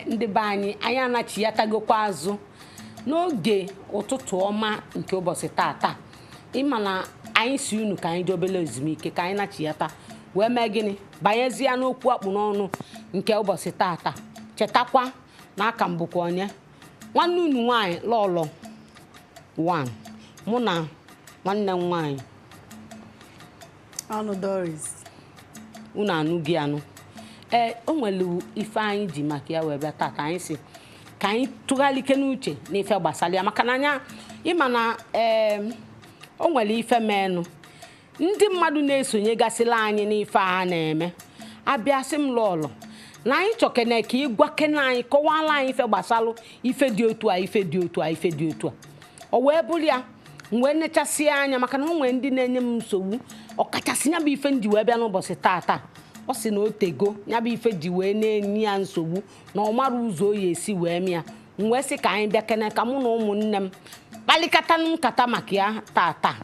ndị be anyị anachi ya tagokwa azụ n'oge ụtụtụ ọma nke ụbọchị tata ịma na anyị si unu ka anyị dị obere ezumike ka anyị nachi ya taa wee mee gịnị banyezie n'okwu akpụ n'ọnụ nke ụbọchị tata chetakwa na aka m bụkwa onye nwanne unu nwaanyị lọlọ 1 mụ na nwanne m nwaanyị Anụ Doris unu anụghị anụ o nwere ife anyị ji maka ya wee bịa tata anyị si ka anyị tụgharịke n'uche n'ife gbasara ya maka na anya ịma na o nwere ife menụ ndị mmadụ na-esonyegasịla anyị n'ife a na-eme abịa sị m lọlọ na anyị chọkene ka ịgwakene anyị kọwala anyị ife gbasalụ ife dị otu a ife dị otu a ife dị otu a o wee bụrụ ya mgbe nechasị anya maka na o nwere ndị na-enye m nsogbu ọkachasị ya bụ ife ndị wee bịa n'ụbọchị tata ọ sị na o tego ya bụ ife ji wee na-enye ya nsogbu na ọ mara ụzọ o ya esi wee mịa m wee sị ka anyị bịa kene ka mụ na ụmụnne m kpalikata nkata maka ya tata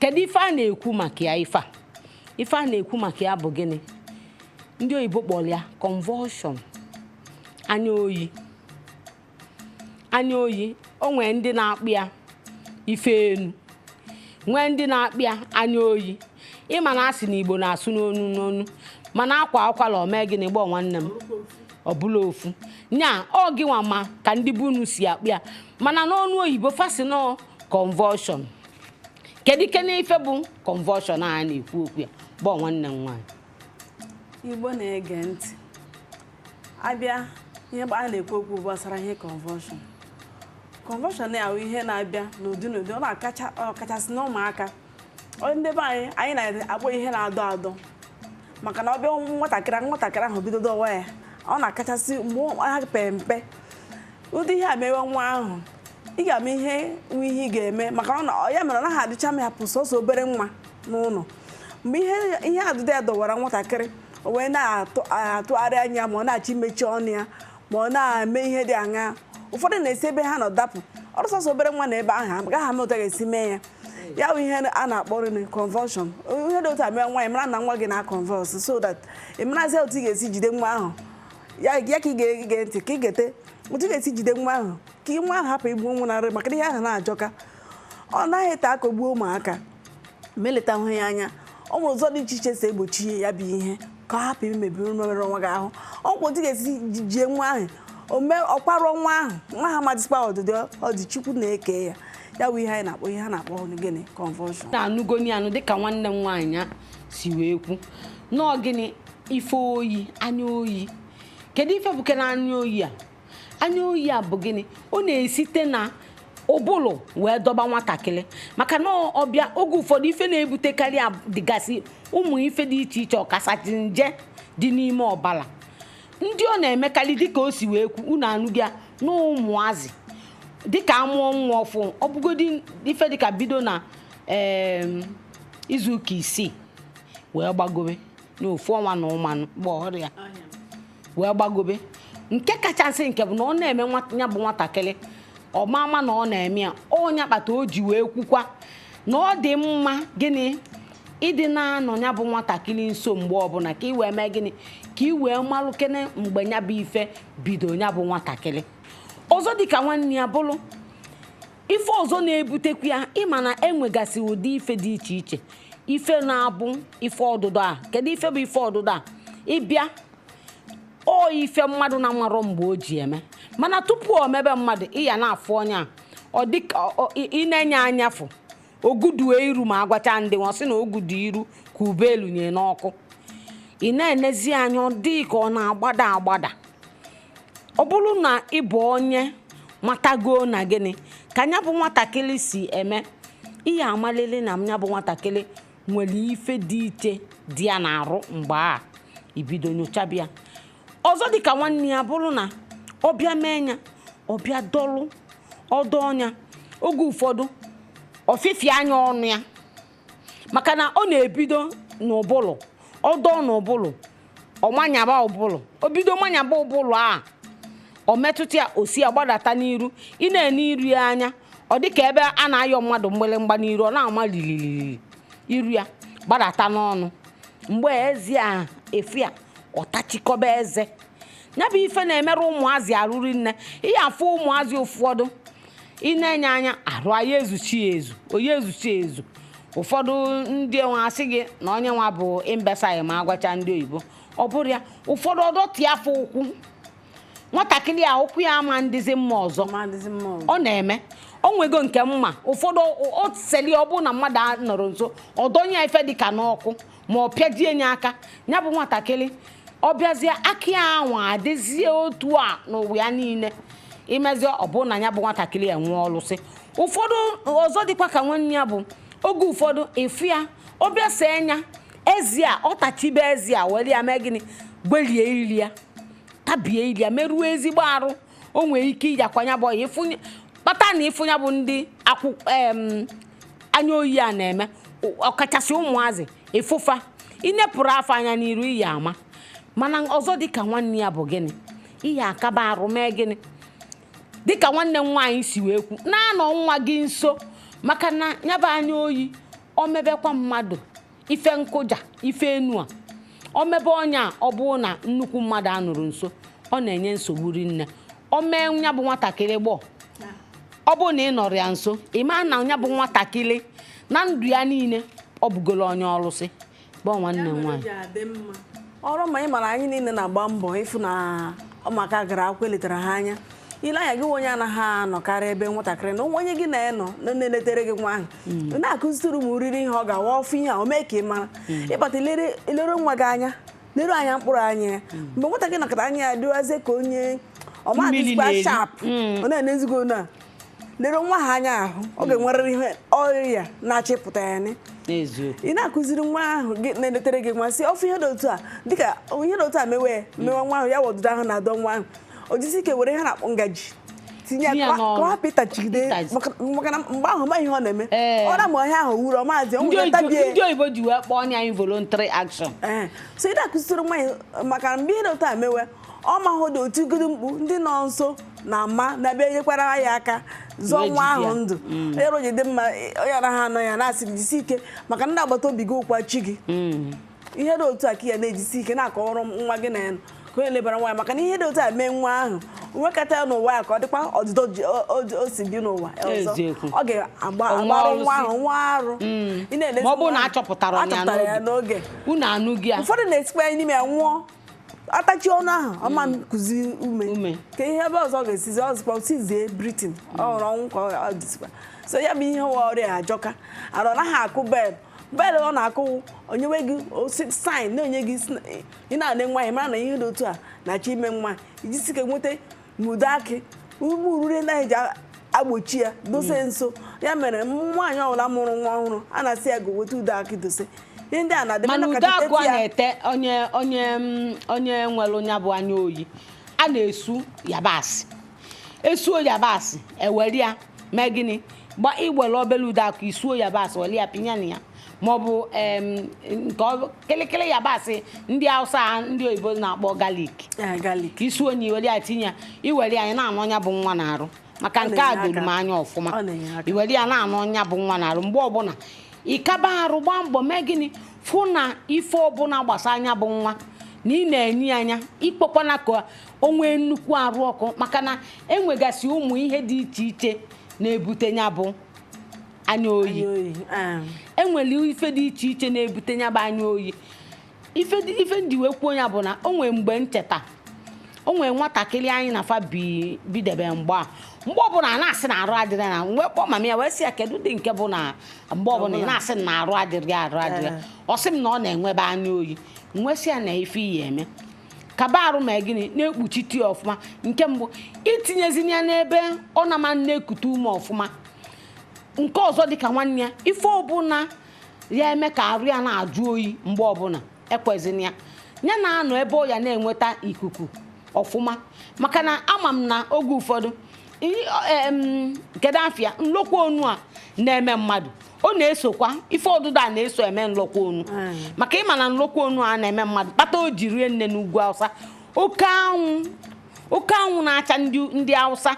kedu ife a na-ekwu maka ya ife a na-ekwu maka ya bụ gịnị ndị oyibo kpọrọ ya convulsion anya oyi o nwere ndị na-akpụ ya ife enu nwee ndị na-akpụ ya anya oyi ịma na asị na Igbo na-asụ n'onu mana akwa akwala omee gịnị gbọ nwanne m ọ bụla ofu nya ọ gị nwa ma ka ndị bunu si akpụ ya mana n'ọnụ oyibo fasi no convulsion kedu kene ife bụ convulsion a na-ekwu okwu ya gbọ nwanne m nwaanyị Igbo na-ege ntị abịa ihe a na-ekwu okwu gbasara ihe convulsion na-awụ ihe na-abịa n'ụdị n'ụdị ọ na-akachasị n'ụmụaka ndị be anyị na-akpọ ihe na-adọ adọ maka na ọ bịa nwatakịrị ahụ bido dọwa ya ọ na-akachasị mgbe ha pere mpe ụdị ihe a mewe nwa ahụ ị ga-eme ihe ị ga-eme maka na ya mere ọ naghị adịcha m hapụ sọsọ obere nwa n'ụlọ mgbe ihe adịda ya dọwara nwatakịrị o wee na-atụgharị anya ma ọ na-achọ imechi ọnụ ya ma ọ na-eme ihe dị aṅa ụfọdụ na-esi ebe ha nọ dapụ ọrụ sọsọ obere nwa na ebe ahụ agaghị ama ụta ga-esi mee ya ya bụ ihe a na-akpọ convulsion ihe dị otu a mee nwa mara na nwa gị na-convulse so that ị marazi otu ị ga-esi jide nwa ahụ ya ka ị ga-ege ntị ka ị gete otu ị ga-esi jide nwa ahụ ka nwa ahụ hapụ igbu nwụnarị maka ihe ahụ na-ajọka ọ naghị ete aka gbuo ụmụaka ma eleta hụ ya anya ọ nwere ụzọ dị iche iche si egbochi ya bụ ihe ka ọ hapụ imebi mere nwa gị ahụ ọ kwa otu ị ga-esi jie nwa ahụ ọkwarụọ nwa ahụ nwa ha amadịsịkwa ọdịdị ọdị Chukwu na-eke ya ya bụ ihe anyị na-akpọ ihe a na-akpọ gịnị convulsion na-anụgoni anụ dịka nwanne m nwaanyị si wee kwu nọọ gịnị ife oyi anya oyi kedu ife bụ kena anya oyi a bụ gịnị ọ na-esite na ụbụlụ wee dọba nwatakịrị maka na ọbịa oge ụfọdụ ife na-ebutekarị dịgasị ụmụ ife dị iche iche ọkasachị nje dị n'ime ọbara ndị ọ na-emekarị dịka o si wee kwu unu anụghị ya na ụmụazị dịka amụọ nwa ọfụ ọ bụgodi ife dịka bido na izuụka 6 wee gbagobe n'ofu ọnwa na ụmanụ gba ọrịa wee gbagobe nke kachasị nke bụ na ọ na-eme ya bụ nwatakịrị ọmama na ọ na-eme ya onye kpata o ji wee kwukwa na ọ dị mma gịnị ịdị na-anọ ya bụ nwatakịrị nso mgbe ọbụla ka ị wee mee gịnị ka ị wee malụ kene mgbe ya bụ ife bido ya bụ nwatakịrị ọzọ dịka nwanne ya bụrụ ife ọzọ na-ebutekwa ya ịma na enwegasị ụdị ife dị iche iche ife na-abụ ife ọdụdụ a kedu ife bụ ife ọdụdụ a ịbịa o ife mmadụ na-amarọ mgbe o ji eme mana tupu o mebe mmadụ ịya na-afụ ọnya ọ dịka ị na-enye anyafụ ogudue iru ma agwacha ndị nwa sị na ogudu iru ka ube elunye n'ọkụ ị na-enezi anya ọ dị ka ọ na-agbada ọ bụrụ na ị bụ onye matago na gịnị ka nya bụ nwatakịrị si eme ihe amalele na nya bụ nwatakịrị nwere ife dị iche dị ya na-arụ mgbe a ibido nyochabịa ọzọ dịka nwanne ya bụrụ na ọbịa mee ya ọbịa dọlụ ọdọ ọnya oge ụfọdụ ọfịfịa anya ọnụ ya maka na ọ na-ebido n'ụbụlụ ọdọ n'ụbụlụ ọmanyaba ụbụlụ obido manyaba ụbụlụ a o metụta ya osi agbadata n'iru ị na-ene iru ya anya ọ dịka ebe a na-ayọ mmadụ mgbịlịmgba n'iru ọ na-ama lilili iru ya gbadata n'ọnụ mgbe ezi a efu ya ọtachikọba eze nya bụ ife na-emerụ ụmụazị arụri nne ihe afụ ụmụazị ụfọdụ ị na-enye anya arụ ya ezuchi ezu onye ezuchi ezu ụfọdụ ndị nwe asị gị na onye nwa bụ imbesai ma agwacha ndị oyibo ọ bụrụ ya ụfọdụ ọdọtị afọ ụkwụ nwatakịrị a ụkwụ ya ama ndịzi mma ọzọ ọ na-eme o nwego nke mma ụfọdụ o seli ọ bụ na mmadụ nọrọ nso ọ donye ife dịka n'ọkụ ma ọ pịajie nye aka ya bụ nwatakịrị ọ bịazie aka ya anwa adịzie otu a n'ụwa ya niile imezie ọ bụ na ya bụ nwatakịrị enwe ọlụsị ụfọdụ ọzọ dịkwa ka nwanne ya bụ oge ụfọdụ efu ya ọ bịa see nya ezi a ọ tachibe ezi a were ya mee gịnị gwelie iri ya tabie iri ya merụọ ezigbo arụ o nwere ike ịyakwanya bụ ịfụnye kpata na ịfụnya bụ ndị anya oyi a na-eme ọkachasị ụmụazị ịfụfa inepụrụ afọ anya n'iru iyi ama mana ọzọ dịka nwanne ya bụ gịnị ihe akaba arụ mee gịnị dịka nwanne m nwaanyị si wee kwu na-anọ nwa gị nso maka na nyaba anya oyi o mebekwa mmadụ ife nkụja ife enu a o mebe ọnya ọ bụ na nnukwu mmadụ anụrụ nso ọ na-enye nsogbu rinne o mee nya bụ nwatakịrị gbọ ọ bụ na ị nọrọ ya nso ị maa na nya bụ nwatakịrị na ndụ ya niile ọ bụgolo onye ọlụsị bụ nwanne m nwaanyị ọrụ ma ị mara anyị niile na-agba mbọ ịfụ na ụmụaka gara akwụkwọ eletara ha anya ile anya gị onye anaghị anọkarị ebe nwatakịrị na onye gị na-enọ na-eletere gị nwa ahụ na-akụzitụrụ ụmụ riri ihe ọ ga-awa ọfụ ihe a o mee ka ị mara ịkpata ilere nwa gị anya lere anya mkpụrụ anya ya mgbe nwatakịrị nakọta anya ya dịwazie ka onye ọmadịkwa shap ọ na-enezigo na lere nwa ha anya ahụ ọ ga-enwerịrị ihe ọrịa na-achịpụta ya ị na-akụziri nwa ahụ na-eletere gị nwa si ọfụ ihe dị otu a dịka ihe dị otu a mewe nwa ahụ ya wọdụdo ahụ na-adọ nwa ahụ o jisi ike were ihe na-akpọ ngaji tinye ya ka ọ hapụ ịtachigide maka na mgbe ahụ ma ihe ọ na-eme ọ na ma ihe ahụ wuru ọmaazị ndị oyibo ji wee kpọọ ọnya involuntary action so ị na-akụziri nwa ya maka na mgbe ihe dị otu a mewe ọ mahụ dị otu godo mkpu ndị nọ nso na ama na-abịa enyekwara ya aka zụọ nwa ahụ ndụ onye roji dị mma onye anaghị anọ ya na-asị jisi ike maka ndị agbata obi gị ụkwa chi gị ihe dị otu a ka ya na-ejisi ike na-akọrọ nwa gị na ya ka onye lebara nwa ya maka na ihe dị otu a mee nwa ahụ nwekata ya n'ụwa ya ka ọ dịkwa ọdịdọ o si bi n'ụwa ọzọ ọ ga-agbarụ nwa ahụ nwa arụ ma ọ bụrụ na achọpụtara ya n'oge unu anụ gị ụfọdụ na-esikwa ya n'ime ya nwụọ atachi ọnụ ahụ ọma nkụzi ume ka ihe ebe ọzọ ga-esizi ọzọkwa osizie britin ọhụrụ ọnwụ ka ọ dịsikwa so ya bụ ihe nwa ọrịa ajọka arụ naghị akụ bel ọ na-akụ onyewe gị sain na-enye gị ị na-ane nwa ya mara na ihe dị otu a na-achọ ime nwa iji sike nweta mudo akị ugbu urure na-eji agbochi ya dose nso ya mere nwaanyị ọbụla mụrụ nwa ọhụrụ a na-asị ya go weta udo akị dose ihe ndị a mana udo akụ a na-ete onye nwere onye bụ anya oyi a na-esu yabasị esuo yabasị ewere ya mee gịnị gba iwere obere udo akụ isuo yabasị were ya pinya na ya ma ọ bụ nke kịlịkịlị yabasị ndị Hausa ndị oyibo na-akpọ galik isuo onye iwere ya tinye iwere ya na-anụ ọnya bụ nwa na-arụ maka nke a doro m anya ọfụma iwere ya na-anụ ọnya bụ nwa na-arụ mgbe ọbụla ịkaba arụ gbaa mbọ mee gịnị fụ na ife ọbụla gbasa anya bụ nwa na ị na-enye anya ikpokwana ka o nwee nnukwu arụ ọkụ maka na enwegasị ụmụ ihe dị iche iche na-ebute ya bụ anya oyi enwere ife dị iche iche na-ebute ya bụ anya oyi ife ndị wee kwuo ya bụ na o nwee mgbe ncheta o nwee nwatakịrị anyị na fa bidebe mgbe ọbụla a na-asị na arụ adịrị na wee kpọọ mama ya wee sị ya kedu dị nke bụ na mgbe ọbụla ị na-asị na arụ adịrị ọ sị m na ọ na-enwebe anya oyi nwesị ya na ife iyi eme kaba arụ ma gịnị na-ekpuchite ya ọfụma nke mbụ itinyezina ya n'ebe ọ na-ama na-ekute ume ọfụma nke ọzọ dịka nwanne ya ife ọbụla ya eme ka arụ ya na-ajụ oyi mgbe ọbụla ekwezina ya na-anọ ebe ọ ya na-enweta ikuku ọfụma maka na ama m na oge ụfọdụ kedu afịa nlokwa onu a na-eme mmadụ ọ na-esokwa ife ọdụdụ a na-eso eme nlokwa onu maka ịma na nlokwa onu a na-eme mmadụ kpata o ji rie nne n'ugwu Hausa oke anwụ na-acha ndị Hausa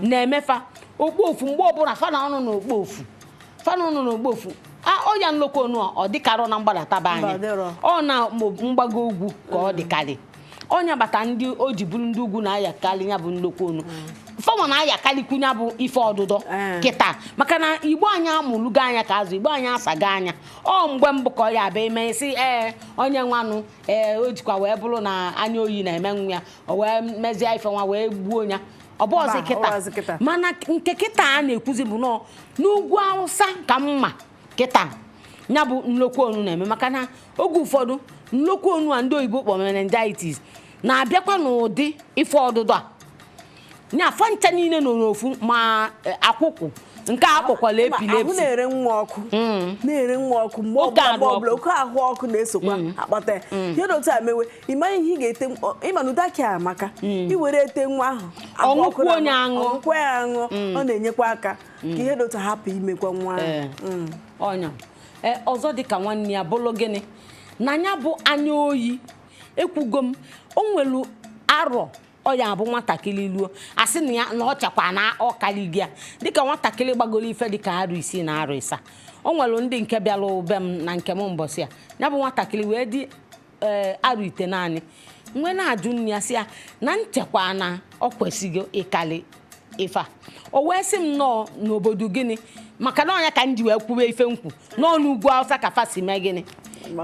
na-emefa okpofu mgbe ọbụla fana ọnụ na okpofu ọya nlokwa onu ọ dịkarọ na mgbadata be anya ọ na mgbago ugwu ka ọ dịkarị onye bata ndị o ji bụrụ ndị ugwu na-ayakarị ya bụ nnukwu onu fọma na-ayakarịkwu ya bụ ife ọdụdọ kịta maka na igbo anyị amụlugo anya ka azụ igbo anyị asaga anya ọ mgbe mbụ ka ọ ya bụ eme isi onye nwanụ o jikwa wee bụrụ na anya oyi na-eme nwa ya o wee mezie ife nwa wee gbuo ya ọ bụ ọzọ kịta mana nke kịta a na-ekwuzi bụ nọ n'ugwu Awụsa ka mma kịta ya bụ nnukwu onu na-eme maka na oge ụfọdụ nnukwu onu a ndị oyibo kpọrọ meningitis na-abịakwa n'ụdị ife ọdụdọ a nya afọ ncha niile nọ n'ofu ma akwụkwụ nke a kpọkwala epilepsy na-ere nwa ọkụ mgbe ọbụla oke ahụ ọkụ na-esokwa akpata ihe otu a mewe ịma ihe ị ga-ete ịma na ụdaki amaka iwere ete nwa ahụ ọṅụkwụ onye ọṅụkwụ ya aṅụ ọ na-enyekwa aka ka ihe otu hapụ imekwa nwa ọnya ọzọ dịka nwanne ya bụrụ gịnị na ya bụ anya oyi ekwugo m o nwere arọ ọ ya bụ nwatakịrị luo asị na ya na ọ chakwa na ọ karịghị ya dịka nwatakịrị gbagoro ife dịka arụ 6 na arụ 7 o nwere ndị nke bịara ube m na nke m mbọsị ya bụ nwatakịrị wee dị arụ 9 naanị mgbe na-ajụ nne ya sị ya na nchekwa na ọ kwesịghị ịkarị ife a o wee sị m nọọ n'obodo gịnị maka na ọnya ka m ji wee kwube ife nkwu nọọ n'ugwu Awụsa ka fasi mee gịnị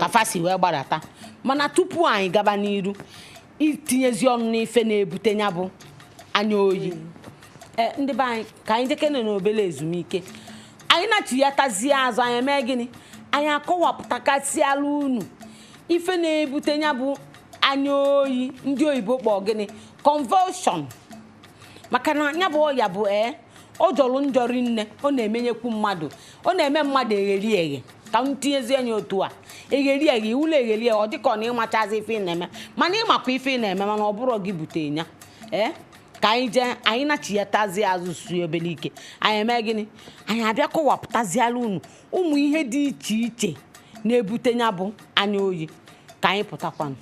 ka fasi wee gbadata mana tupu anyị gaba n'iru itinyezi ọnụ n'ife na-ebute ya bụ anya oyi ndị be anyị ka anyị jekene n'obere ezumike anyị na-achịghatazie azụ anyị mee gịnị anyị akọwapụtakasịala unu ife na-ebute ya bụ anya oyi ndị oyibo kpọọ gịnị convulsion maka na ya bụ ọya bụ ọ jọrọ njọrọ nne ọ na-emenyekwu mmadụ ọ na-eme mmadụ egheri eghe ka m tinyezie anya otu a egheri eghe iwụlọ egheri eghe ọ dịka ọ na-ịmachazi ife ị na-eme mana ịmakwa ife ị na-eme mana ọ bụrụ gị bute ya ka anyị jee anyị na-achịghatazi azụ su obere ike anyị eme gịnị anyị abịa kọwapụtaziala unu ụmụ ihe dị iche iche na-ebute ya bụ anya oyi ka anyị pụtakwanụ